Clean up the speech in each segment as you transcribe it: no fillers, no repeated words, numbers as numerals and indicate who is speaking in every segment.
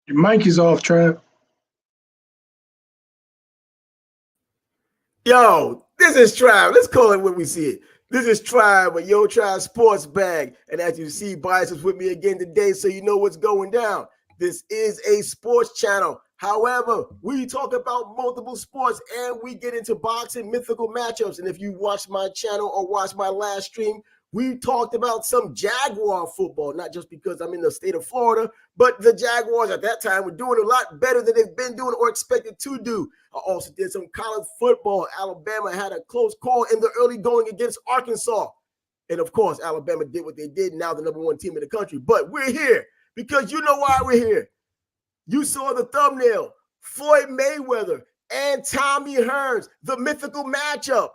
Speaker 1: Your mic is off, Trav.
Speaker 2: Yo, this is Trav. Let's call it what we see it. This is Trav with Yo Trav Sports Bag. And as you see, Bias is with me again today, so you know what's going down. This is a sports channel. However, we talk about multiple sports and we get into boxing mythical matchups. And if you watch my channel or watch my last stream, we talked about some Jaguar football, not just because I'm in the state of Florida, but the Jaguars at that time were doing a lot better than they've been doing or expected to do. I also did some college football. Alabama had a close call in the early going against Arkansas. And of course, Alabama did what they did, now the #1 team in the country. But we're here because you know why we're here. You saw the thumbnail, Floyd Mayweather and Tommy Hearns, the mythical matchup.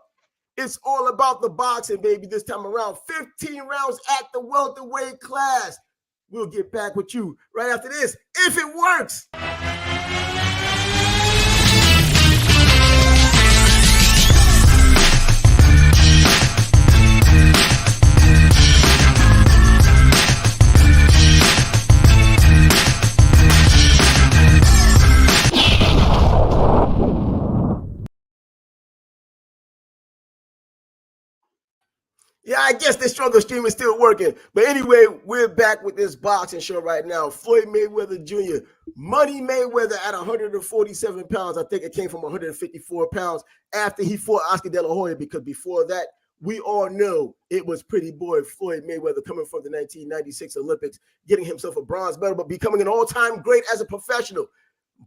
Speaker 2: It's all about the boxing, baby, this time around. 15 rounds at the welterweight class. We'll get back with you right after this, if it works. Yeah, I guess the struggle stream is still working. But anyway, we're back with this boxing show right now. Floyd Mayweather Jr., Money Mayweather at 147 pounds. I think it came from 154 pounds after he fought Oscar De La Hoya, because before that, we all know it was pretty boy Floyd Mayweather coming from the 1996 Olympics, getting himself a bronze medal, but becoming an all-time great as a professional.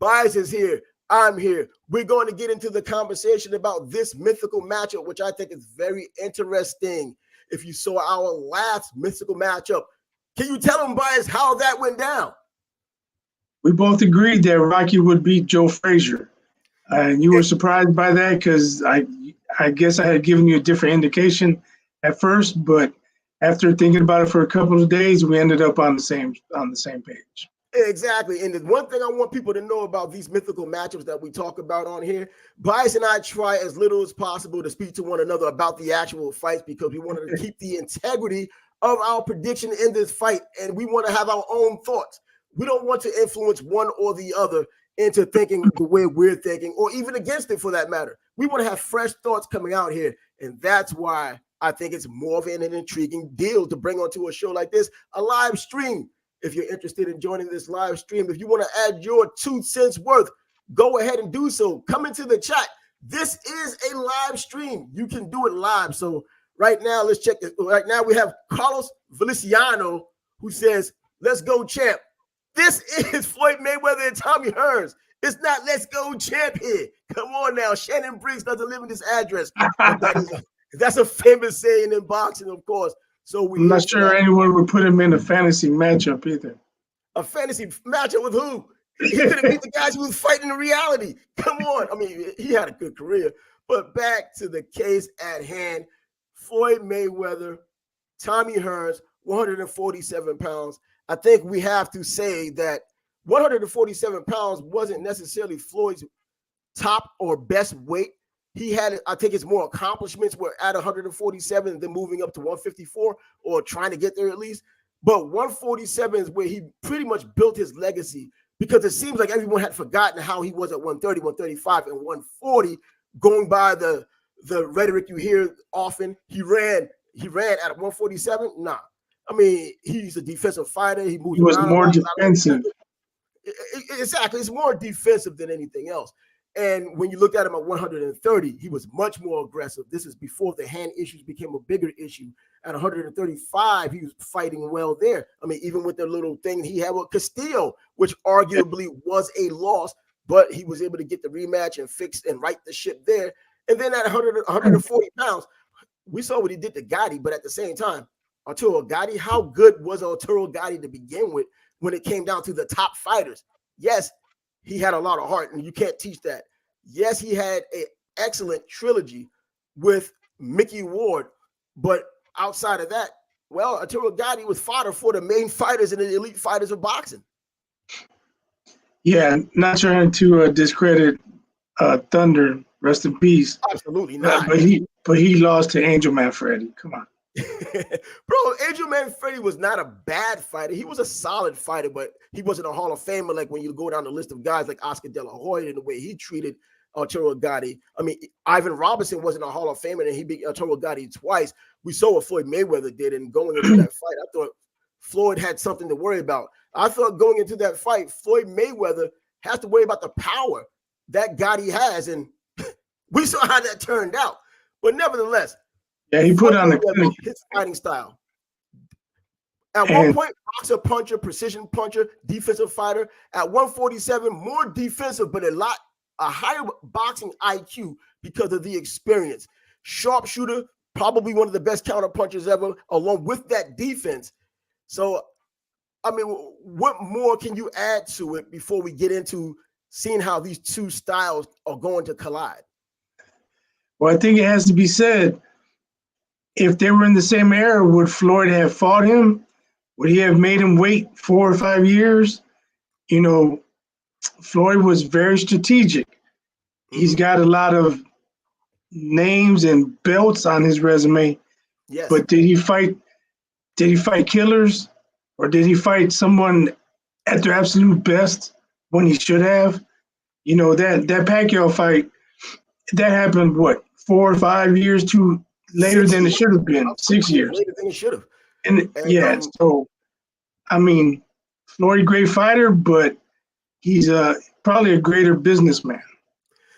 Speaker 2: Bias is here. I'm here. We're going to get into the conversation about this mythical matchup, which I think is very interesting. If you saw our last mythical matchup, can you tell them, Bias, how that went down?
Speaker 1: We both agreed that Rocky would beat Joe Frazier. And you were surprised by that because I guess I had given you a different indication at first, but after thinking about it for a couple of days, we ended up on the same page.
Speaker 2: Exactly. And the one thing I want people to know about these mythical matchups that we talk about on here, Bias and I try as little as possible to speak to one another about the actual fights, because we wanted to keep the integrity of our prediction in this fight, and we want to have our own thoughts. We don't want to influence one or the other into thinking the way we're thinking, or even against it for that matter. We want to have fresh thoughts coming out here, and that's why I think it's more of an intriguing deal to bring onto a show like this, a live stream. If you're interested in joining this live stream, if you want to add your 2 cents worth, go ahead and do so. Come into the chat. This is a live stream. You can do it live. So right now, let's check this. Right now, we have Carlos Feliciano who says, "Let's go, champ." This is Floyd Mayweather and Tommy Hearns. It's not "Let's go, champ" here. Come on now. Shannon Briggs doesn't live in this address. That's a famous saying in boxing, of course. So
Speaker 1: I'm not sure anyone would put him in a fantasy matchup either.
Speaker 2: A fantasy matchup with who? He couldn't beat the guys who was fighting in reality. Come on. I mean, he had a good career. But back to the case at hand. Floyd Mayweather, Tommy Hearns, 147 pounds. I think we have to say that 147 pounds wasn't necessarily Floyd's top or best weight. He had, I think, his more accomplishments were at 147, then moving up to 154, or trying to get there at least. But 147 is where he pretty much built his legacy, because it seems like everyone had forgotten how he was at 130, 135, and 140, going by the rhetoric you hear often. He ran at 147. Nah, I mean, he's a defensive fighter. He
Speaker 1: was more defensive.
Speaker 2: Exactly, it's more defensive than anything else. And when you look at him at 130, he was much more aggressive. This is before the hand issues became a bigger issue. At 135, he was fighting well there. I mean, even with the little thing he had with Castillo, which arguably was a loss, but he was able to get the rematch and fix and right the ship there. And then at 140 pounds, we saw what he did to Gotti, but at the same time, Arturo Gotti, how good was Arturo Gotti to begin with when it came down to the top fighters? Yes, he had a lot of heart, and you can't teach that. Yes, he had an excellent trilogy with Mickey Ward, but outside of that, well, Arturo Gotti was fodder for the main fighters and the elite fighters of boxing.
Speaker 1: Yeah, not trying to discredit Thunder, rest in peace.
Speaker 2: Absolutely not.
Speaker 1: But he lost to Angel Manfredi. Come on.
Speaker 2: Bro, Angel Manfredi was not a bad fighter. He was a solid fighter, but he wasn't a Hall of Famer like when you go down the list of guys like Oscar De La Hoya and the way he treated Arturo Gatti. I mean, Ivan Robinson wasn't a Hall of Famer, and he beat Arturo Gatti twice. We saw what Floyd Mayweather did, and going into that fight, I thought Floyd had something to worry about. I thought going into that fight, Floyd Mayweather has to worry about the power that Gatti has, and we saw how that turned out. But nevertheless,
Speaker 1: yeah, he put on
Speaker 2: his fighting style. At one point, boxer, puncher, precision puncher, defensive fighter. At 147, more defensive, but a higher boxing IQ because of the experience. Sharpshooter, probably one of the best counter punchers ever, along with that defense. So, I mean, what more can you add to it before we get into seeing how these two styles are going to collide?
Speaker 1: Well, I think it has to be said, if they were in the same era, would Floyd have fought him? Would he have made him wait 4 or 5 years? You know, Floyd was very strategic. He's got a lot of names and belts on his resume.
Speaker 2: Yes.
Speaker 1: But did he fight killers, or did he fight someone at their absolute best when he should have? You know, that Pacquiao fight, that happened, what, 4 or 5 years too later than it should have been. 6 years.
Speaker 2: Later than it should have.
Speaker 1: And yeah, so, I mean, Floyd, great fighter, but he's probably a greater businessman.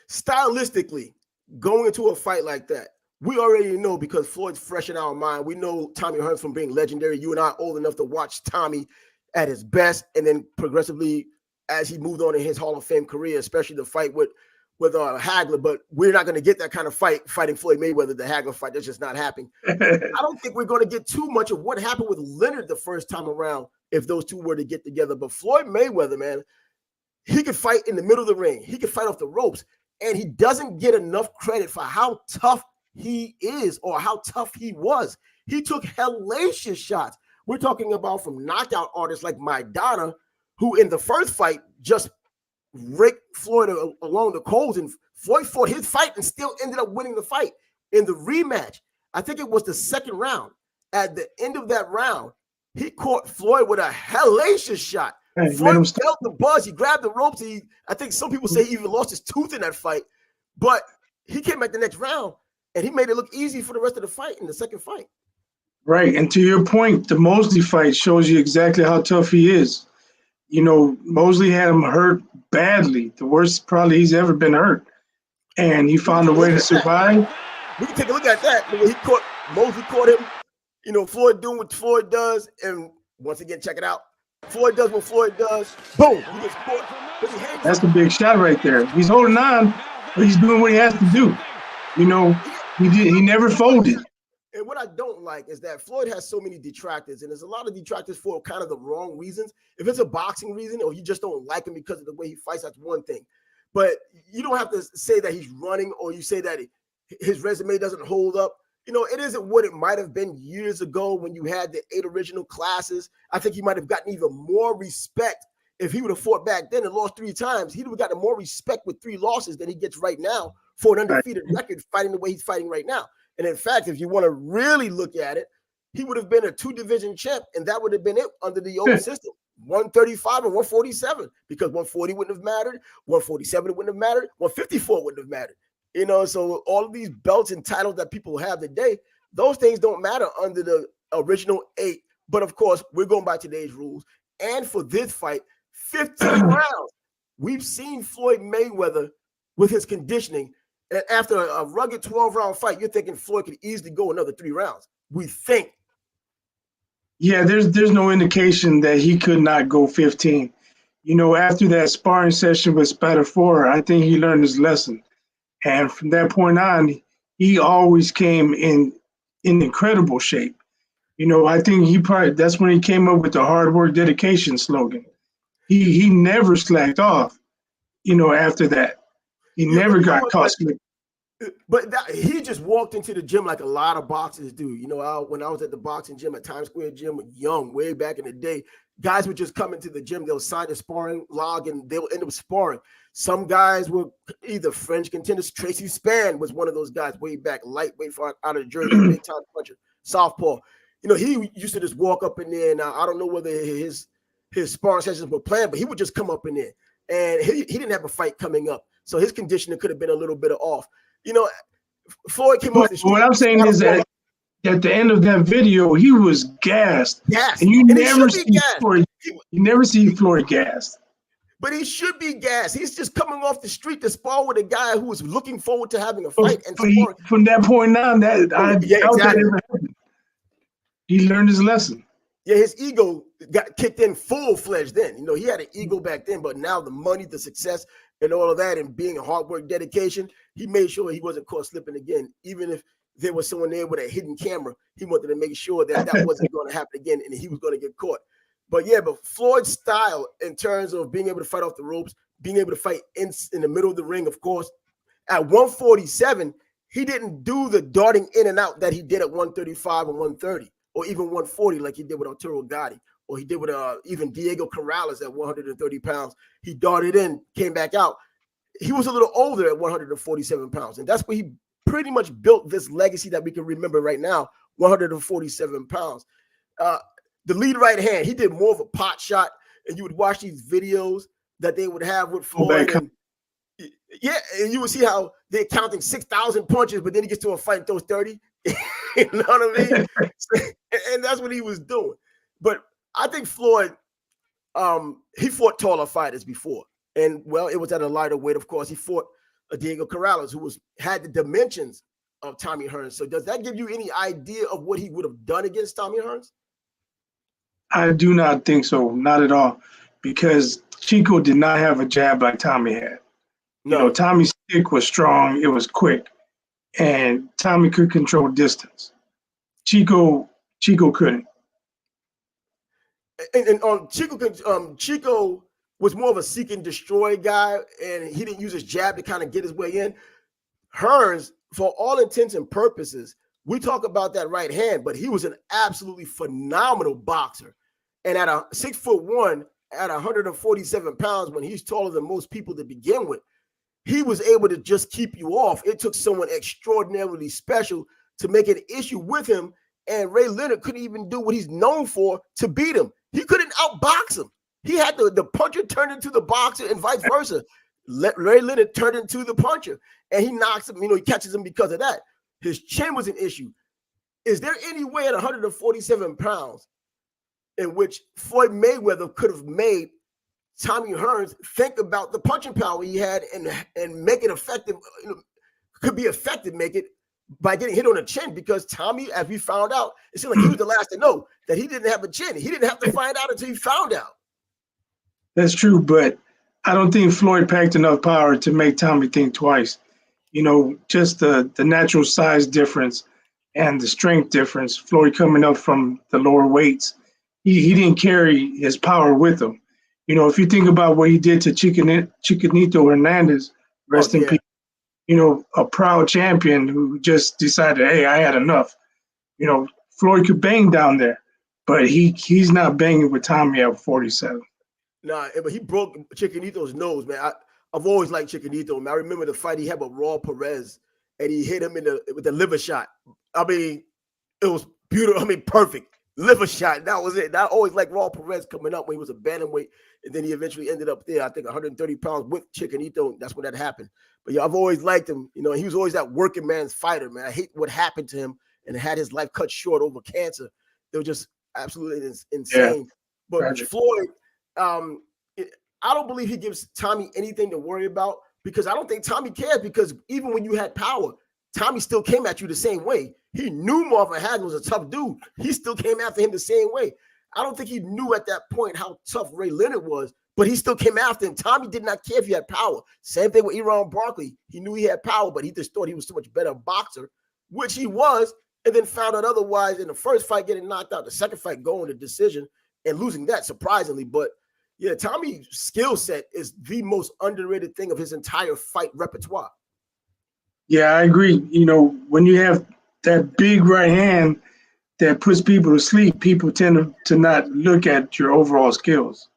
Speaker 2: Stylistically, going into a fight like that, we already know, because Floyd's fresh in our mind. We know Tommy Hearns from being legendary. You and I are old enough to watch Tommy at his best, and then progressively as he moved on in his Hall of Fame career, especially the fight with Hagler. But we're not going to get that kind of fight fighting Floyd Mayweather, the Hagler fight. That's just not happening. I don't think we're going to get too much of what happened with Leonard the first time around if those two were to get together. But Floyd Mayweather, man, he could fight in the middle of the ring. He could fight off the ropes. And he doesn't get enough credit for how tough he is or how tough he was. He took hellacious shots. We're talking about from knockout artists like Maidana, who in the first fight just raked Floyd along the coals, and Floyd fought his fight and still ended up winning the fight. In the rematch, I think it was the second round. At the end of that round, he caught Floyd with a hellacious shot. Floyd felt the buzz. He grabbed the ropes. I think some people say he even lost his tooth in that fight. But he came back the next round, and he made it look easy for the rest of the fight in the second fight.
Speaker 1: Right. And to your point, the Mosley fight shows you exactly how tough he is. You know, Mosley had him hurt badly, the worst probably he's ever been hurt. And he found a way to survive.
Speaker 2: We can take a look at that. Mosley caught him, you know, Floyd doing what Floyd does. And once again, check it out. Floyd does what Floyd does. Boom. He gets caught.
Speaker 1: That's the big shot right there. He's holding on, but he's doing what he has to do. You know, he never folded.
Speaker 2: And what I don't like is that Floyd has so many detractors, and there's a lot of detractors for kind of the wrong reasons. If it's a boxing reason or you just don't like him because of the way he fights, that's one thing. But you don't have to say that he's running, or you say that his resume doesn't hold up. You know, it isn't what it might have been years ago when you had the 8 original classes. I think he might have gotten even more respect if he would have fought back then and lost 3 times. He would have gotten more respect with 3 losses than he gets right now for an undefeated record fighting the way he's fighting right now. And in fact, if you want to really look at it, he would have been a 2-division champ, and that would have been it under the old system. 135 and 147, because 140 wouldn't have mattered, 147 wouldn't have mattered, 154 wouldn't have mattered. You know, so all of these belts and titles that people have today, those things don't matter under the original 8. But of course, we're going by today's rules. And for this fight, 15 rounds. We've seen Floyd Mayweather with his conditioning. And after a rugged 12-round fight, you're thinking Floyd could easily go another 3 rounds. We think.
Speaker 1: Yeah, there's no indication that he could not go 15. You know, after that sparring session with Spadafora, I think he learned his lesson. And from that point on, he always came in incredible shape. You know, I think that's when he came up with the hard work, dedication slogan. He never slacked off, you know, after that. He never got caught slipping.
Speaker 2: But he just walked into the gym like a lot of boxers do. You know, when I was at the boxing gym at Times Square Gym, young, way back in the day, guys would just come into the gym. They'll sign a sparring log and they'll end up sparring. Some guys were either French contenders. Tracy Spann was one of those guys way back, lightweight out of Jersey, big time puncher. southpaw. You know, he used to just walk up in there. Now I don't know whether his sparring sessions were planned, but he would just come up in there, and he didn't have a fight coming up, so his conditioning could have been a little bit off. You know, Floyd came off the street.
Speaker 1: What I'm saying is that at the end of that video, he was gassed.
Speaker 2: Yes,
Speaker 1: and you never see Floyd gassed.
Speaker 2: But he should be gassed. He's just coming off the street to spar with a guy who was looking forward to having a fight.
Speaker 1: From that point on, exactly. He learned his lesson.
Speaker 2: Yeah, his ego got kicked in full-fledged then. You know, he had an ego back then, but now the money, the success, and all of that, and being a hard work, dedication, he made sure he wasn't caught slipping again. Even if there was someone there with a hidden camera, he wanted to make sure that wasn't going to happen again, and he was going to get caught. But yeah, but Floyd's style in terms of being able to fight off the ropes, being able to fight in the middle of the ring, of course, at 147, he didn't do the darting in and out that he did at 135 and 130. Or even 140, like he did with Arturo Gatti, or he did with even Diego Corrales at 130 pounds. He darted in, came back out. He was a little older at 147 pounds, and that's where he pretty much built this legacy that we can remember right now, 147 pounds. The lead right hand, he did more of a pot shot, and you would watch these videos that they would have with Floyd. And you would see how they're counting 6,000 punches, but then he gets to a fight and throws 30. You know what I mean? And that's what he was doing. But I think Floyd, he fought taller fighters before. And, well, it was at a lighter weight, of course. He fought Diego Corrales, who had the dimensions of Tommy Hearns. So does that give you any idea of what he would have done against Tommy Hearns?
Speaker 1: I do not think so. Not at all. Because Chico did not have a jab like Tommy had. No. You know, Tommy's stick was strong. It was quick. And Tommy could control distance. Chico couldn't.
Speaker 2: And Chico was more of a seek and destroy guy, and he didn't use his jab to kind of get his way in. Hearns, for all intents and purposes, we talk about that right hand, but he was an absolutely phenomenal boxer. And at 6'1", at 147 pounds, when he's taller than most people to begin with, he was able to just keep you off. It took someone extraordinarily special to make an issue with him, and Ray Leonard couldn't even do what he's known for to beat him. He couldn't outbox him. He had the puncher turned into the boxer and vice versa. Ray Leonard turned into the puncher, and he knocks him. You know, he catches him because of that. His chin was an issue. Is there any way at 147 pounds in which Floyd Mayweather could have made Tommy Hearns think about the punching power he had and make it effective? You know, could be effective, make it by getting hit on the chin, because Tommy, as we found out, it seemed like he was the last to know that he didn't have a chin. He didn't have to find out until he found out.
Speaker 1: That's true, but I don't think Floyd packed enough power to make Tommy think twice. You know, just the natural size difference and the strength difference. Floyd coming up from the lower weights, he didn't carry his power with him. You know, if you think about what he did to Chiquinito Hernandez, rest in peace, you know, a proud champion who just decided, hey, I had enough. You know, Floyd could bang down there, but he's not banging with Tommy at 47.
Speaker 2: Nah, but he broke Chiquinito's nose, man. I've always liked Chiquinito, man. I remember the fight he had with Raul Perez, and he hit him with the liver shot. I mean, it was beautiful. I mean, perfect. Liver shot. That was it. I always liked Raul Perez coming up when he was a bantamweight, and then he eventually ended up there, I think 130 pounds with Chiquinito. That's when that happened. But yeah, I've always liked him. You know, he was always that working man's fighter, man. I hate what happened to him and had his life cut short over cancer. It was just absolutely insane. Yeah, but tragic. Floyd, I don't believe he gives Tommy anything to worry about, because I don't think Tommy cares, because even when you had power, Tommy still came at you the same way. He knew Marvin Hagler was a tough dude. He still came after him the same way. I don't think he knew at that point how tough Ray Leonard was, but he still came after him. Tommy did not care if he had power. Same thing with Eron Barkley. He knew he had power, but he just thought he was so much better boxer, which he was, and then found out otherwise in the first fight getting knocked out, the second fight going to decision and losing that surprisingly. But yeah, Tommy's skill set is the most underrated thing of his entire fight repertoire.
Speaker 1: Yeah, I agree. You know, when you have that big right hand that puts people to sleep, people tend to not look at your overall skills.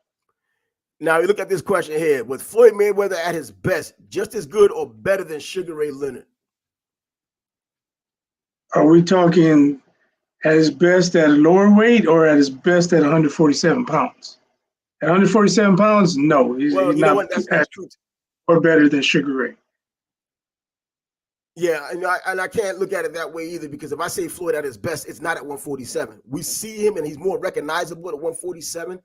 Speaker 2: Now, you look at this question here. Was Floyd Mayweather at his best just as good or better than Sugar Ray Leonard?
Speaker 1: Are we talking at his best at a lower weight or at his best at 147 pounds? At 147 pounds, no, he's
Speaker 2: Well, you know
Speaker 1: not
Speaker 2: what? That's true.
Speaker 1: or better than Sugar Ray.
Speaker 2: Yeah, and I can't look at it that way either, because if I say Floyd at his best, it's not at 147. We see him and he's more recognizable at 147.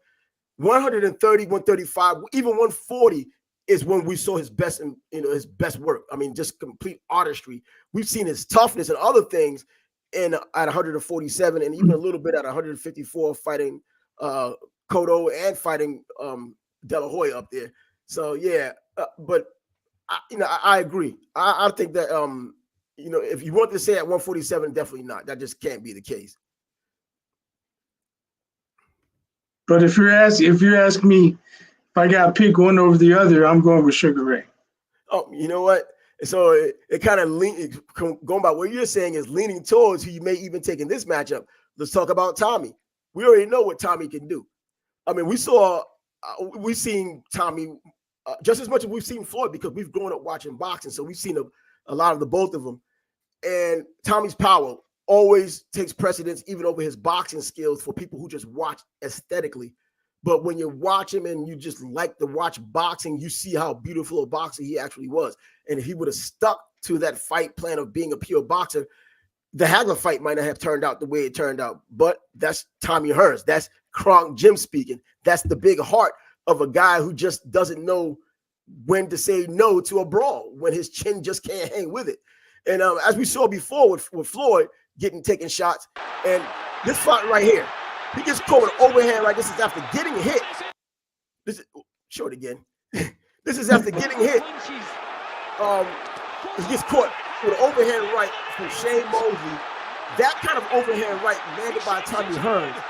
Speaker 2: 130, 135, even 140 is when we saw his best, and his best work. I mean, just complete artistry. We've seen his toughness and other things at 147, and even a little bit at 154, fighting Cotto and fighting De La Hoya up there. So yeah, but I agree. I think that if you want to say at 147, definitely not. That just can't be the case.
Speaker 1: But if you're asking me if I got to pick one over the other, I'm going with Sugar Ray.
Speaker 2: Oh, you know what? So it kind of going by what you're saying is leaning towards who you may even take in this matchup. Let's talk about Tommy. We already know what Tommy can do. I mean, we've seen Tommy just as much as we've seen Floyd, because we've grown up watching boxing. So we've seen a lot of the both of them. And Tommy's power always takes precedence even over his boxing skills for people who just watch aesthetically. But when you watch him and you just like to watch boxing, you see how beautiful a boxer he actually was. And if he would have stuck to that fight plan of being a pure boxer, the Hagler fight might not have turned out the way it turned out. But that's Tommy Hearns. That's Kronk Jim speaking. That's the big heart of a guy who just doesn't know when to say no to a brawl, when his chin just can't hang with it. And as we saw before with Floyd taking shots, and this fight right here, he gets caught with an overhand right. This is after getting hit. Show it again. This is after getting hit. He gets caught with an overhand right from Shane Mosley. That kind of overhand right landed by Tommy Hearns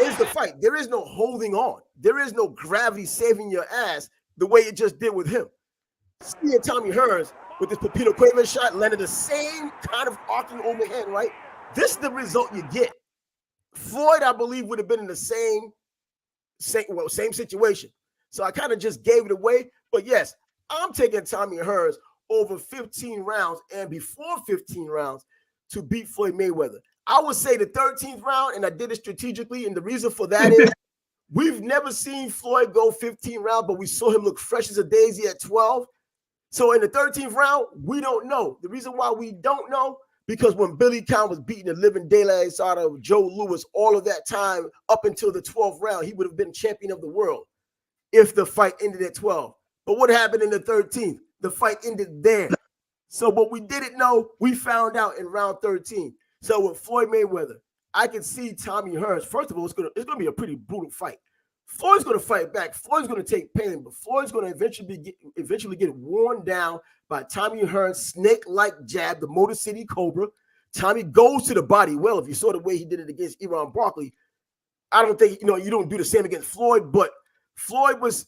Speaker 2: is the fight. There is no holding on. There is no gravity saving your ass the way it just did with him. Seeing Tommy Hearns with this Pepito Cuevas shot landed the same kind of arcing overhand right. This is the result you get. Floyd, I believe, would have been in the same situation. So I kind of just gave it away. But yes, I'm taking Tommy Hearns over 15 rounds and before 15 rounds to beat Floyd Mayweather. I would say the 13th round, and I did it strategically, and the reason for that is we've never seen Floyd go 15 rounds, but we saw him look fresh as a daisy at 12. So in the 13th round, we don't know. The reason why we don't know, because when Billy Conn was beating the living daylights out of Joe Louis all of that time up until the 12th round, he would have been champion of the world if the fight ended at 12. But what happened in the 13th? The fight ended there. So what we didn't know, we found out in round 13. So with Floyd Mayweather, I can see Tommy Hearns. First of all, it's gonna be a pretty brutal fight. Floyd's going to fight back. Floyd's going to take pain, but Floyd's going to eventually get worn down by Tommy Hearns' snake-like jab, the Motor City Cobra. Tommy goes to the body. Well, if you saw the way he did it against Iran Barkley, I don't think, you don't do the same against Floyd, but Floyd was,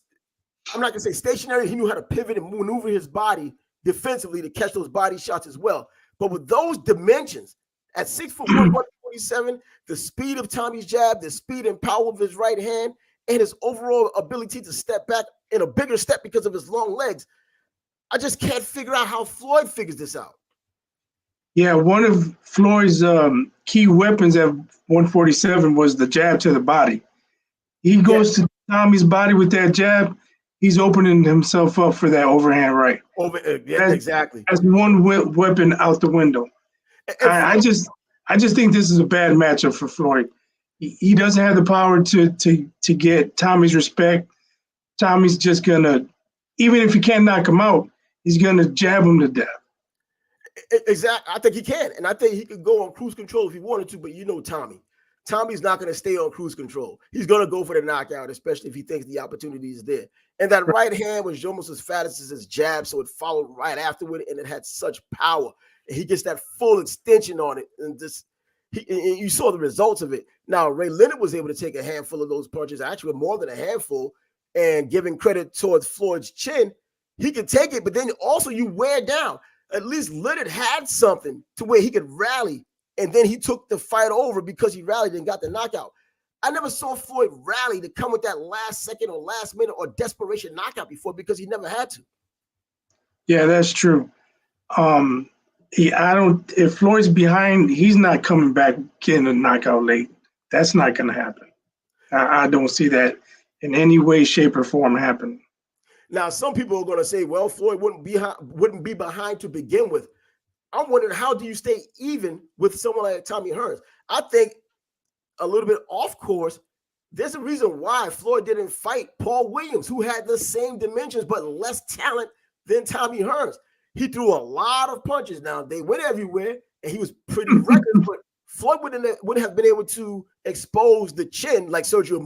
Speaker 2: I'm not going to say stationary. He knew how to pivot and maneuver his body defensively to catch those body shots as well. But with those dimensions, at 6'1", 147, the speed of Tommy's jab, the speed and power of his right hand, and his overall ability to step back in a bigger step because of his long legs, I just can't figure out how Floyd figures this out.
Speaker 1: Yeah, one of Floyd's key weapons at 147 was the jab to the body. He goes to Tommy's body with that jab, he's opening himself up for that overhand right.
Speaker 2: Exactly.
Speaker 1: That's one weapon out the window. I just think this is a bad matchup for Floyd. He doesn't have the power to get Tommy's respect. Tommy's just gonna, even if he can't knock him out, he's gonna jab him to death.
Speaker 2: Exactly. I think he can, and I think he could go on cruise control if he wanted to. But Tommy's not gonna stay on cruise control. He's gonna go for the knockout, especially if he thinks the opportunity is there. And that right hand was almost as fast as his jab, so it followed right afterward, and it had such power. And he gets that full extension on it, and you saw the results of it. Now, Ray Leonard was able to take a handful of those punches, actually more than a handful, and giving credit towards Floyd's chin, he could take it, but then also you wear down. At least Leonard had something to where he could rally, and then he took the fight over because he rallied and got the knockout. I never saw Floyd rally to come with that last second or last minute or desperation knockout before, because he never had to.
Speaker 1: Yeah, that's true. I don't. If Floyd's behind, he's not coming back getting a knockout late. That's not going to happen. I don't see that in any way, shape, or form happening.
Speaker 2: Now, some people are going to say, "Well, Floyd wouldn't be behind to begin with." I'm wondering, how do you stay even with someone like Tommy Hearns? I think a little bit off course. There's a reason why Floyd didn't fight Paul Williams, who had the same dimensions but less talent than Tommy Hearns. He threw a lot of punches. Now, they went everywhere, and he was pretty reckless, but Floyd wouldn't have been able to expose the chin like Sergio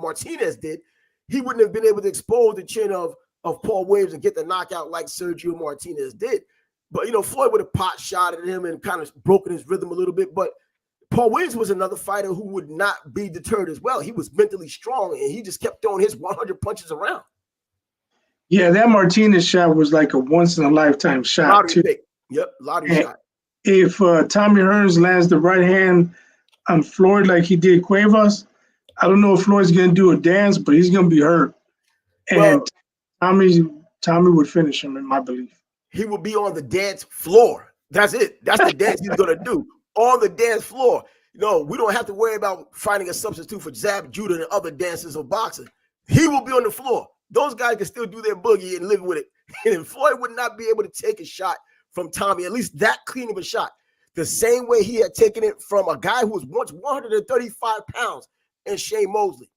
Speaker 2: Martinez did. He wouldn't have been able to expose the chin of Paul Williams and get the knockout like Sergio Martinez did. But, Floyd would have pot shot at him and kind of broken his rhythm a little bit. But Paul Williams was another fighter who would not be deterred as well. He was mentally strong, and he just kept throwing his 100 punches around.
Speaker 1: Yeah, that Martinez shot was like a once-in-a-lifetime shot,
Speaker 2: lottery
Speaker 1: too.
Speaker 2: pick. Yep, lottery shot.
Speaker 1: If Tommy Hearns lands the right hand on Floyd like he did Cuevas, I don't know if Floyd's going to do a dance, but he's going to be hurt. And Tommy would finish him, in my belief.
Speaker 2: He will be on the dance floor. That's it. That's the dance he's going to do. On the dance floor. We don't have to worry about finding a substitute for Zab Judah and other dancers of boxing. He will be on the floor. Those guys can still do their boogie and live with it. And Floyd would not be able to take a shot from Tommy, at least that clean of a shot, the same way he had taken it from a guy who was once 135 pounds and Shane Mosley.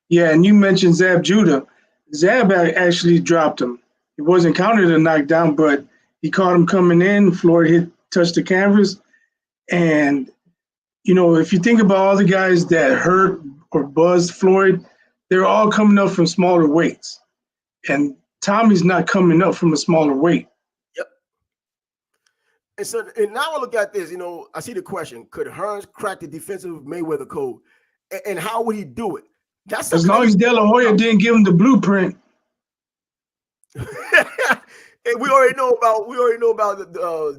Speaker 1: Yeah, and you mentioned Zab Judah. Zab actually dropped him. It wasn't counted a knockdown, but he caught him coming in. Floyd touched the canvas. And, if you think about all the guys that hurt or buzzed Floyd, they're all coming up from smaller weights. And Tommy's not coming up from a smaller weight.
Speaker 2: Yep. And now I look at this, I see the question, could Hearns crack the defensive Mayweather code? And how would he do it? That's
Speaker 1: as long as De La Hoya didn't give him the blueprint.
Speaker 2: And we already know about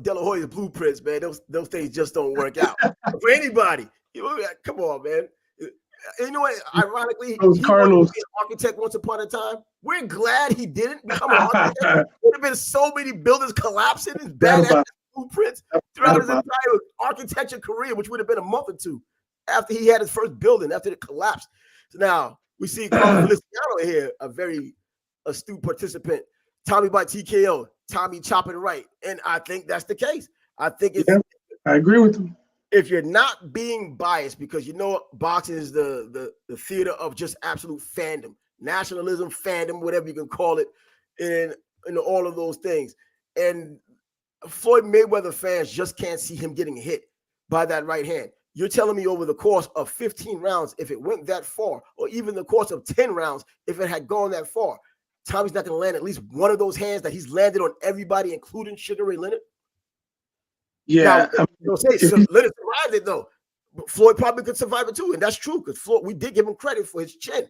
Speaker 2: De La Hoya's blueprints, man. Those things just don't work out for anybody. Come on, man. You know what? Ironically, he wanted to be an architect once upon a time. We're glad he didn't become an architect. There would have been so many buildings collapsing his badass blueprints throughout his entire architecture career, which would have been a month or two after he had his first building, after it collapsed. So now we see Carlos Feliciano here, a very astute participant. Tommy by TKO, Tommy chopping right. And I think that's the case. I think
Speaker 1: I agree with him.
Speaker 2: If you're not being biased, because boxing is the theater of just absolute fandom, nationalism, fandom, whatever you can call it, and all of those things. And Floyd Mayweather fans just can't see him getting hit by that right hand. You're telling me over the course of 15 rounds, if it went that far, or even the course of 10 rounds, if it had gone that far, Tommy's not going to land at least one of those hands that he's landed on everybody, including Sugar Ray Leonard?
Speaker 1: Yeah.
Speaker 2: Now, Leonard survived it, though. But Floyd probably could survive it, too. And that's true, because Floyd, we did give him credit for his chin.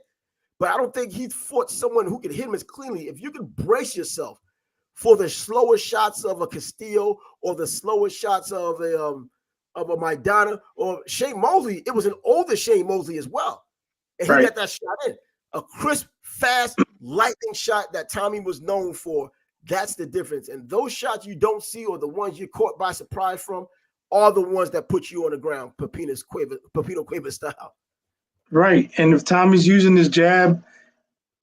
Speaker 2: But I don't think he fought someone who could hit him as cleanly. If you could brace yourself for the slower shots of a Castillo or the slower shots of a Maidana or Shane Mosley, it was an older Shane Mosley as well. And he got that shot in. A crisp, fast, lightning shot that Tommy was known for. That's the difference. And those shots you don't see, or the ones you're caught by surprise from, are the ones that put you on the ground, Pepino Cuevas style.
Speaker 1: Right. And if Tommy's using his jab,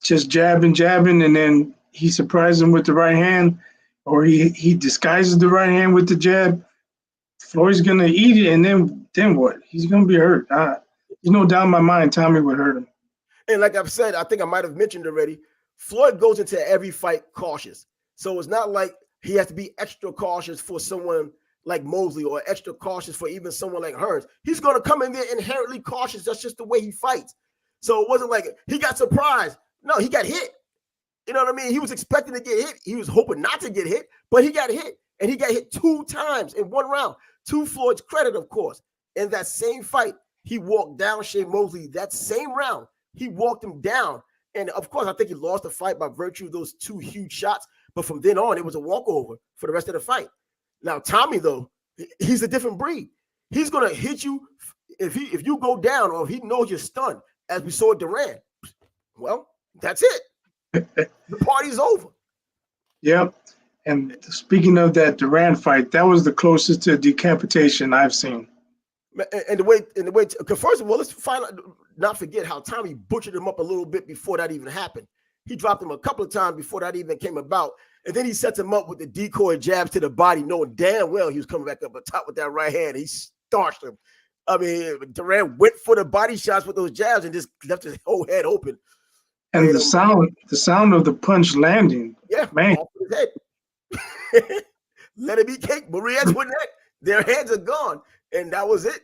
Speaker 1: just jabbing, and then he surprises him with the right hand, or he disguises the right hand with the jab, Floyd's going to eat it, and then what? He's going to be hurt. There's no doubt in my mind Tommy would hurt him.
Speaker 2: And like I've said, I think I might have mentioned already, Floyd goes into every fight cautious. So it's not like he has to be extra cautious for someone like Mosley or extra cautious for even someone like Hearns. He's going to come in there inherently cautious. That's just the way he fights. So it wasn't like he got surprised. No, he got hit. You know what I mean? He was expecting to get hit. He was hoping not to get hit, but he got hit. And he got hit 2 times in one round. To Floyd's credit, of course. In that same fight, he walked down Shane Mosley that same round. He walked him down. And of course, I think he lost the fight by virtue of those 2 huge shots. But from then on, it was a walkover for the rest of the fight. Now, Tommy, though, he's a different breed. He's going to hit you if you go down, or if he knows you're stunned, as we saw at Duran. Well, that's it. The party's over.
Speaker 1: Yep. And speaking of that Durant fight, that was the closest to decapitation I've seen.
Speaker 2: And the way, because first of all, let's not forget how Tommy butchered him up a little bit before that even happened. He dropped him a couple of times before that even came about. And then he sets him up with the decoy jabs to the body, knowing damn well he was coming back up the top with that right hand. He starched him. I mean, Durant went for the body shots with those jabs and just left his whole head open.
Speaker 1: And the sound of the punch landing.
Speaker 2: Yeah,
Speaker 1: man.
Speaker 2: Off his head. Let it be cake. Marie Antoinette, their heads are gone. And that was it.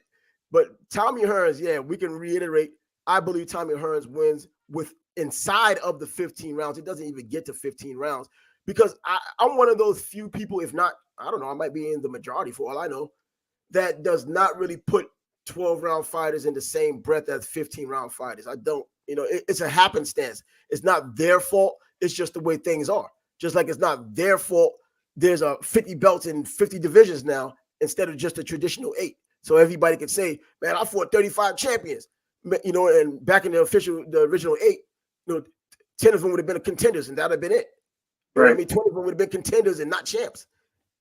Speaker 2: But Tommy Hearns, yeah, we can reiterate. I believe Tommy Hearns wins with inside of the 15 rounds. It doesn't even get to 15 rounds because I'm one of those few people, if not, I don't know, I might be in the majority for all I know, that does not really put 12-round fighters in the same breath as 15-round fighters. I don't, it's a happenstance. It's not their fault. It's just the way things are. Just like it's not their fault. There's 50 belts in 50 divisions now instead of just a traditional 8. So everybody can say, man, I fought 35 champions, and back in the original 8, 10 of them would have been contenders and that would have been it. Right. I mean, 20 of them would have been contenders and not champs.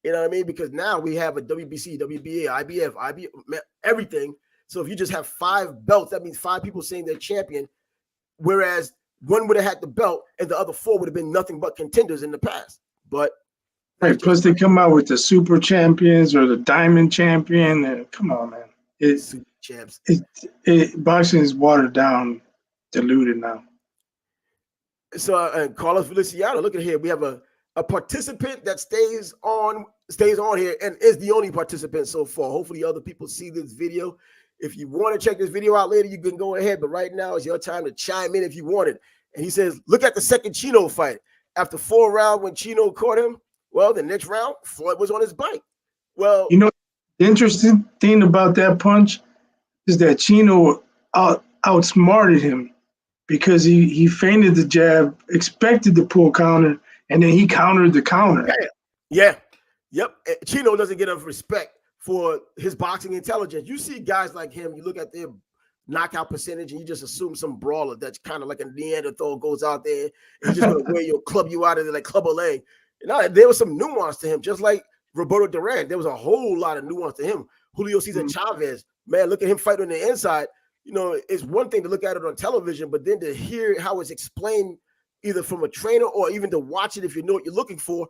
Speaker 2: You know what I mean? Because now we have a WBC, WBA, IBF, everything. So if you just have 5 belts, that means 5 people saying they're champion, whereas one would have had the belt and the other 4 would have been nothing but contenders in the past. But
Speaker 1: right, plus they come out with the super champions or the diamond champion. And come on, man.
Speaker 2: Super champs.
Speaker 1: Boxing is watered down, diluted now.
Speaker 2: So and Carlos Feliciano, look at here. We have a participant that stays on here and is the only participant so far. Hopefully other people see this video. If you want to check this video out later, you can go ahead. But right now is your time to chime in if you want it. And he says, look at the second Chino fight. After 4 rounds when Chino caught him, well, the next round, Floyd was on his bike. Well,
Speaker 1: the interesting thing about that punch is that Chino outsmarted him because he feinted the jab, expected the pull counter, and then he countered the counter.
Speaker 2: Yeah. Yep. Chino doesn't get enough respect for his boxing intelligence. You see guys like him, you look at their knockout percentage and you just assume some brawler that's kind of like a Neanderthal goes out there and he's just going to wear you, club you out of there like Club Lang. There was some nuance to him, just like Roberto Duran. There was a whole lot of nuance to him. Julio Cesar Chavez, man, look at him fight on the inside. It's one thing to look at it on television, but then to hear how it's explained either from a trainer or even to watch it if you know what you're looking for,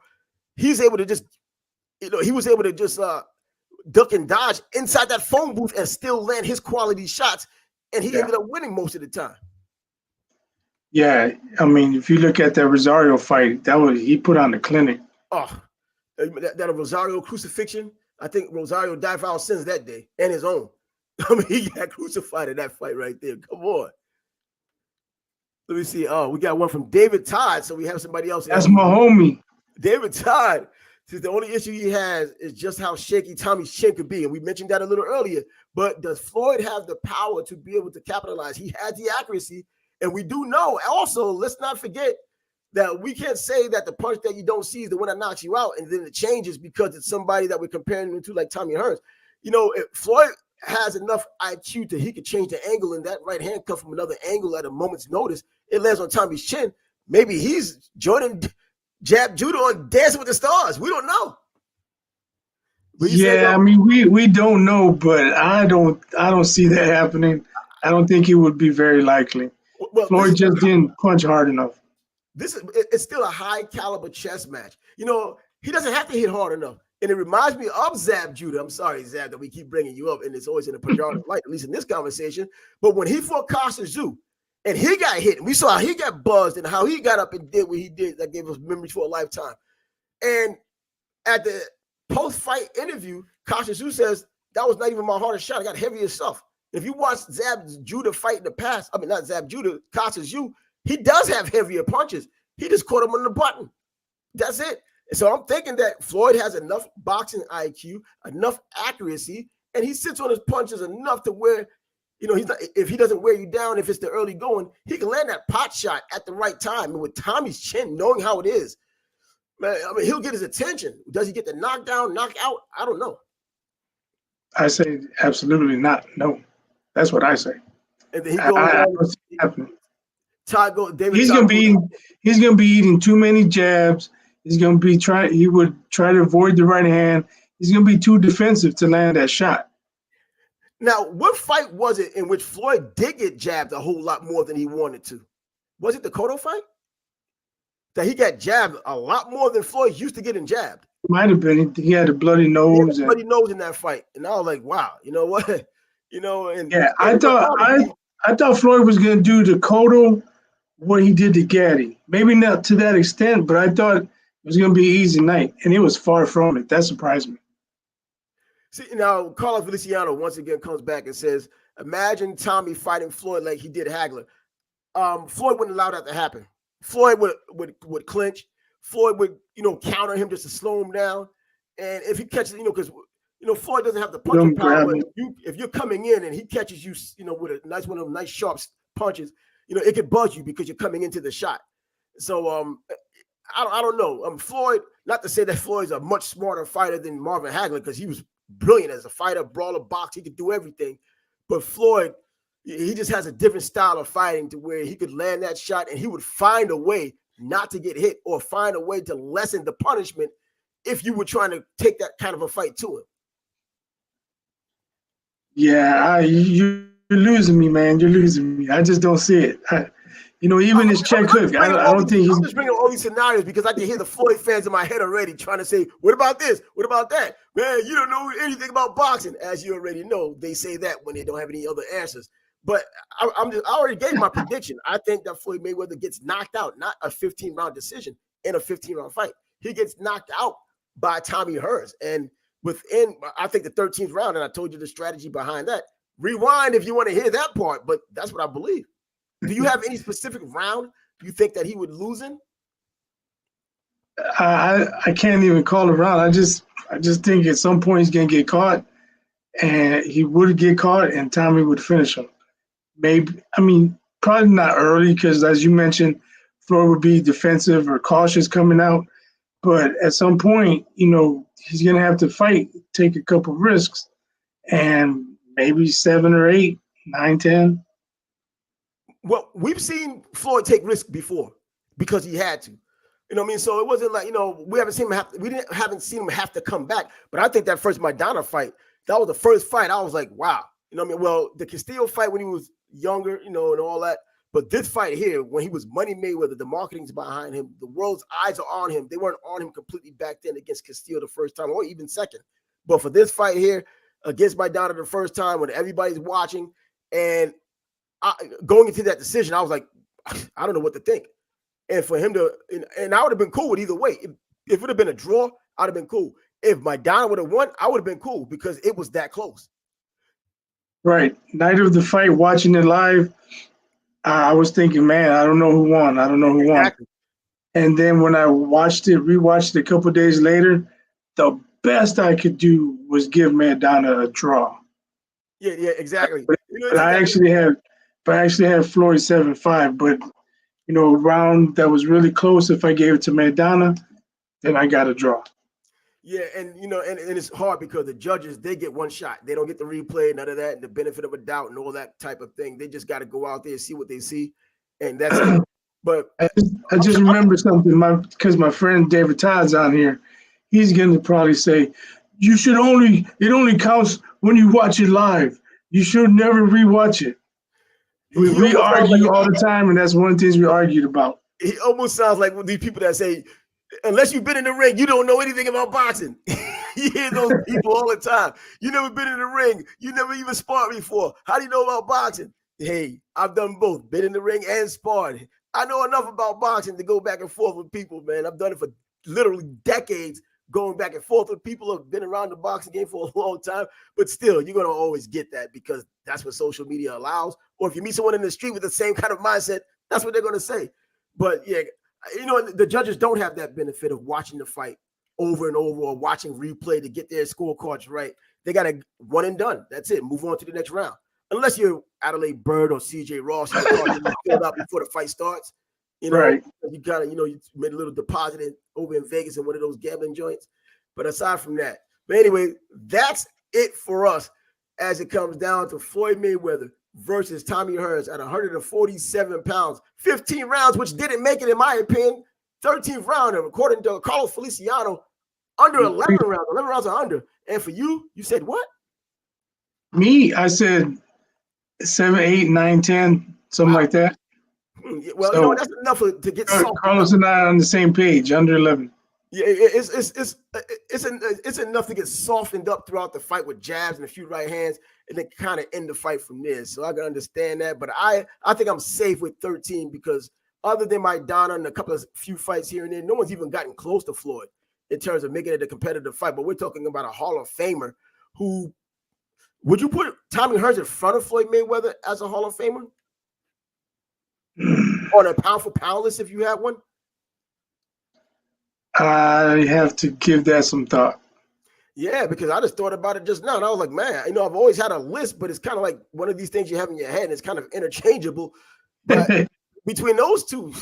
Speaker 2: he's able to just, he was able to just duck and dodge inside that phone booth and still land his quality shots, and he ended up winning most of the time.
Speaker 1: Yeah, I mean, if you look at that Rosario fight, he put on the clinic.
Speaker 2: Oh, that Rosario crucifixion. I think Rosario died for our sins that day and his own. I mean, he got crucified in that fight right there. Come on. Let me see. Oh, we got one from David Todd. So we have somebody else.
Speaker 1: That's my homie.
Speaker 2: David Todd says the only issue he has is just how shaky Tommy's chin could be. And we mentioned that a little earlier. But does Floyd have the power to be able to capitalize? He has the accuracy. And we do know. Also, let's not forget that we can't say that the punch that you don't see is the one that knocks you out. And then it changes because it's somebody that we're comparing him to like Tommy Hearns. If Floyd has enough IQ he could change the angle and that right hand come from another angle at a moment's notice. It lands on Tommy's chin. Maybe he's joining jab judo on Dancing with the Stars. We don't know.
Speaker 1: I mean, we don't know, but I don't see that happening. I don't think it would be very likely. Well, Floyd just didn't punch hard enough.
Speaker 2: It's still a high caliber chess match. He doesn't have to hit hard enough. And it reminds me of Zab Judah. I'm sorry, Zab, that we keep bringing you up, and it's always in a pejorative light, at least in this conversation. But when he fought Costa Tszyu, and he got hit, and we saw how he got buzzed and how he got up and did what he did, that gave us memories for a lifetime. And at the post-fight interview, Costa Tszyu says, that was not even my hardest shot. I got heavier stuff. If you watch Zab Judah fight in the past, I mean, not Zab Judah, Costa Tszyu, he does have heavier punches. He just caught him on the button. That's it. So I'm thinking that Floyd has enough boxing IQ, enough accuracy, and he sits on his punches enough to where, if he doesn't wear you down, if it's the early going, he can land that pot shot at the right time. And with Tommy's chin, knowing how it is, man, I mean, he'll get his attention. Does he get the knockdown, knockout? I don't know.
Speaker 1: I say absolutely not. No, that's what I say.
Speaker 2: And then he goes.
Speaker 1: He's gonna be eating too many jabs. He's going to be he would try to avoid the right hand. He's going to be too defensive to land that shot.
Speaker 2: Now, what fight was it in which Floyd did get jabbed a whole lot more than he wanted to? Was it the Cotto fight? That he got jabbed a lot more than Floyd used to getting jabbed.
Speaker 1: Might have been. He had a bloody nose.
Speaker 2: He had a bloody nose in that fight. And I was like, wow, you know what? You know, and
Speaker 1: yeah, I thought Floyd was going to do to Cotto what he did to Gaddy. Maybe not to that extent, but I thought it was going to be an easy night, and it was far from it. That surprised me.
Speaker 2: See, now Carlos Feliciano once again comes back and says, imagine Tommy fighting Floyd like he did Hagler. Floyd wouldn't allow that to happen. Floyd would clinch. Floyd would, counter him just to slow him down. And if he catches, because Floyd doesn't have the punching power. But if you're coming in and he catches you, with a nice one of them nice sharp punches, it could buzz you because you're coming into the shot. So I don't know. Floyd, not to say that Floyd's a much smarter fighter than Marvin Hagler, because he was brilliant as a fighter, brawler, boxer. He could do everything. But Floyd, he just has a different style of fighting to where he could land that shot and he would find a way not to get hit or find a way to lessen the punishment if you were trying to take that kind of a fight to him.
Speaker 1: Yeah, you're losing me, man. You're losing me. I just don't see it. Even his check hook, I don't think he's.
Speaker 2: I'm just bringing all these scenarios because I can hear the Floyd fans in my head already trying to say, what about this? What about that? Man, you don't know anything about boxing. As you already know, they say that when they don't have any other answers. But I already gave my prediction. I think that Floyd Mayweather gets knocked out, not a 15-round decision in a 15-round fight. He gets knocked out by Tommy Hearns. And within, I think, the 13th round, and I told you the strategy behind that. Rewind if you want to hear that part, but that's what I believe. Do you have any specific round you think that he would lose in?
Speaker 1: I can't even call it round. I just think at some point he's gonna get caught, and he would get caught, and Tommy would finish him. Maybe, probably not early because, as you mentioned, Floyd would be defensive or cautious coming out. But at some point, he's gonna have to fight, take a couple risks, and maybe 7 or 8, 9, 10.
Speaker 2: Well, we've seen Floyd take risks before because he had to. So it wasn't like, we haven't seen him haven't seen him have to come back. But I think that first Maidana fight, that was the first fight. I was like, wow. Well, the Castillo fight when he was younger, and all that. But this fight here, when he was Money Mayweather, the marketing's behind him. The world's eyes are on him. They weren't on him completely back then against Castillo the first time or even second. But for this fight here against Maidana the first time when everybody's watching and going into that decision, I was like, I don't know what to think. And for him to, and I would have been cool with either way. If it would have been a draw, I'd have been cool. If Maidana would have won, I would have been cool because it was that close.
Speaker 1: Right. Night of the fight, watching it live, I was thinking, man, I don't know who won. Exactly. And then when I rewatched it a couple of days later, the best I could do was give Maidana a draw.
Speaker 2: Yeah, exactly.
Speaker 1: But I actually had Floyd 7-5, but a round that was really close. If I gave it to Maidana, then I got a draw.
Speaker 2: Yeah, and and it's hard because the judges, they get one shot. They don't get the replay, none of that, and the benefit of a doubt and all that type of thing. They just got to go out there and see what they see, and that's it. But
Speaker 1: I just remember something, because my friend David Todd's on here. He's going to probably say, it only counts when you watch it live. You should never rewatch it. We argue all the time, and that's one of the things we argued about.
Speaker 2: He almost sounds like one of these people that say, unless you've been in the ring, you don't know anything about boxing. You hear those people all the time. You never been in the ring. You never even sparred before. How do you know about boxing? Hey, I've done both, been in the ring and sparred. I know enough about boxing to go back and forth with people, man. I've done it for literally decades, going back and forth with people who have been around the boxing game for a long time. But still, you're going to always get that because that's what social media allows. Or if you meet someone in the street with the same kind of mindset, that's what they're going to say. But yeah, the judges don't have that benefit of watching the fight over and over or watching replay to get their scorecards right. They got a one and done. That's it. Move on to the next round. Unless you're Adelaide Bird or CJ Ross, you filled out before the fight starts.
Speaker 1: Right.
Speaker 2: You kind of, you made a little deposit over in Vegas in one of those gambling joints. But aside from that, but anyway, that's it for us as it comes down to Floyd Mayweather versus Tommy Hearns at 147 pounds, 15 rounds, which didn't make it, in my opinion, 13th round, according to Carlos Feliciano, under 11 rounds. 11 rounds are under. And for you, you said what?
Speaker 1: Me, I said 7, 8, 9, 10, something like that.
Speaker 2: Well, so, that's enough to get soft.
Speaker 1: Carlos and I are on the same page, under 11.
Speaker 2: Yeah, it's enough to get softened up throughout the fight with jabs and a few right hands, and then kind of end the fight from there. So I can understand that, but I think I'm safe with 13 because other than Maidana and a few fights here and there, no one's even gotten close to Floyd in terms of making it a competitive fight. But we're talking about a Hall of Famer who. Would you put Tommy Hearns in front of Floyd Mayweather as a Hall of Famer? On a pound for pound list if you have one?
Speaker 1: I have to give that some thought.
Speaker 2: Yeah, because I just thought about it just now. And I was like, man, I've always had a list, but it's kind of like one of these things you have in your head and it's kind of interchangeable. But between those two,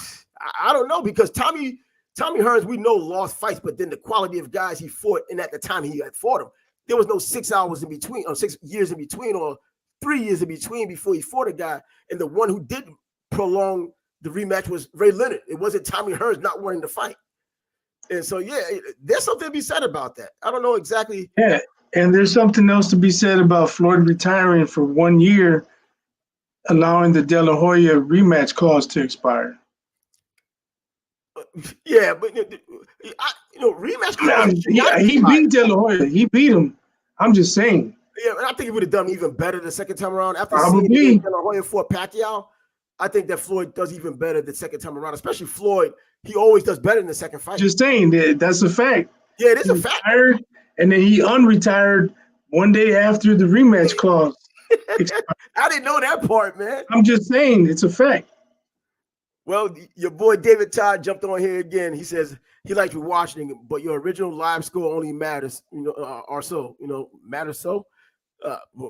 Speaker 2: I don't know, because Tommy Hearns, we know, lost fights, but then the quality of guys he fought, and at the time he had fought them, there was no 6 hours in between, or 6 years in between, or 3 years in between before he fought a guy. And the one who did prolong the rematch was Ray Leonard. It wasn't Tommy Hearns not wanting to fight. And so, yeah, there's something to be said about that. I don't know exactly.
Speaker 1: Yeah, and there's something else to be said about Floyd retiring for 1 year, allowing the De La Hoya rematch clause to expire.
Speaker 2: Yeah, but rematch clause.
Speaker 1: Yeah, he beat De La Hoya. He beat him. I'm just saying.
Speaker 2: Yeah, and I think he would have done even better the second time around. After
Speaker 1: Probably
Speaker 2: seeing De La Hoya fought Pacquiao, I think that Floyd does even better the second time around. Especially Floyd, he always does better in the second fight.
Speaker 1: Just saying that's a fact.
Speaker 2: Yeah, it is a fact.
Speaker 1: And then he unretired 1 day after the rematch clause expired.
Speaker 2: I didn't know that part, man.
Speaker 1: I'm just saying it's a fact.
Speaker 2: Well, your boy David Todd jumped on here again. He says he likes you watching it, but your original live score only matters, matters so.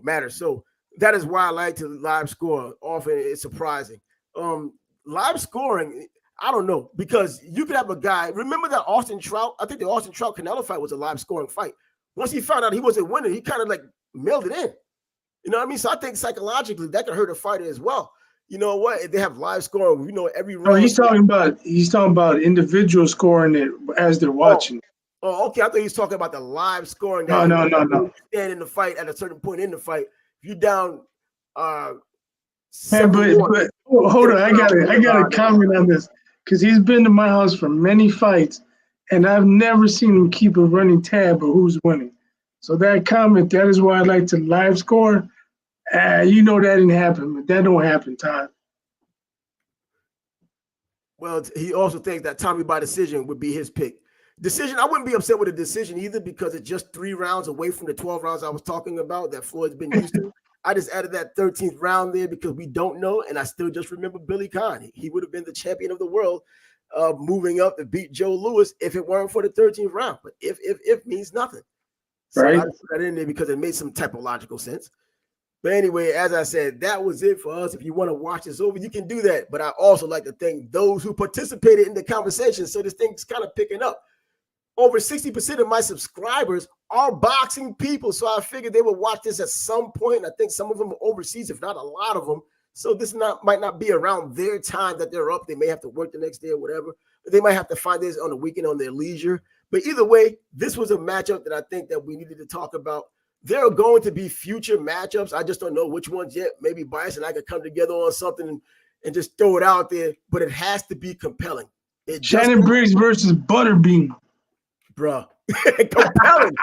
Speaker 2: Matters so. That is why I like to live score. Often it's surprising. Live scoring, I don't know, because you could have a guy. Remember that Austin Trout? I think the Austin Trout Canelo fight was a live scoring fight. Once he found out he wasn't winning, he kind of like mailed it in. You know what I mean? So I think psychologically that could hurt a fighter as well. You know what? If they have live scoring, every round.
Speaker 1: No, he's talking about individual scoring it as they're watching.
Speaker 2: Oh, okay. I thought he was talking about the live scoring.
Speaker 1: No.
Speaker 2: You stand in the fight at a certain point in the fight. If you're down,
Speaker 1: but hold on, I got to comment on this because he's been to my house for many fights, and I've never seen him keep a running tab of who's winning. So that comment, that is why I like to live score. That didn't happen, but that don't happen, Todd.
Speaker 2: Well, he also thinks that Tommy by decision would be his pick. Decision, I wouldn't be upset with a decision either because it's just 3 rounds away from the 12 rounds I was talking about that Floyd's been used to. I just added that 13th round there because we don't know, and I still just remember Billy Conn. He would have been the champion of the world moving up to beat Joe Louis if it weren't for the 13th round. But if means nothing. So right. I just put that in there because it made some typological sense. But anyway, as I said, that was it for us. If you want to watch this over, you can do that. But I also like to thank those who participated in the conversation. So this thing's kind of picking up. Over 60% of my subscribers are boxing people. So I figured they would watch this at some point. I think some of them are overseas, if not a lot of them. So this might not be around their time that they're up. They may have to work the next day or whatever. They might have to find this on the weekend on their leisure. But either way, this was a matchup that I think that we needed to talk about. There are going to be future matchups. I just don't know which ones yet. Maybe Bias and I could come together on something and just throw it out there. But it has to be compelling.
Speaker 1: Shannon Briggs versus Butterbean.
Speaker 2: Bruh. Compelling.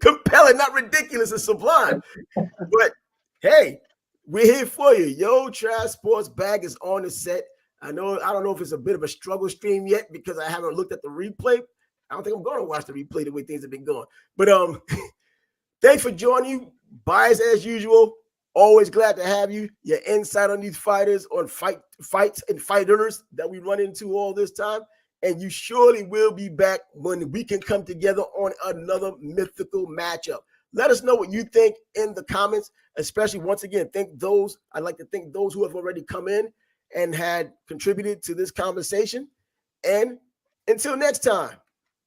Speaker 2: Compelling, not ridiculous and sublime. But hey, we're here for you. Yo, Trav Sports Bag is on the set. I don't know if it's a bit of a struggle stream yet because I haven't looked at the replay. I don't think I'm going to watch the replay the way things have been going. But thanks for joining. Bias as usual. Always glad to have you. Your insight on these fighters, on fights and fighters that we run into all this time. And you surely will be back when we can come together on another mythical matchup. Let us know what you think in the comments, especially once again, I'd like to thank those who have already come in and had contributed to this conversation. And until next time.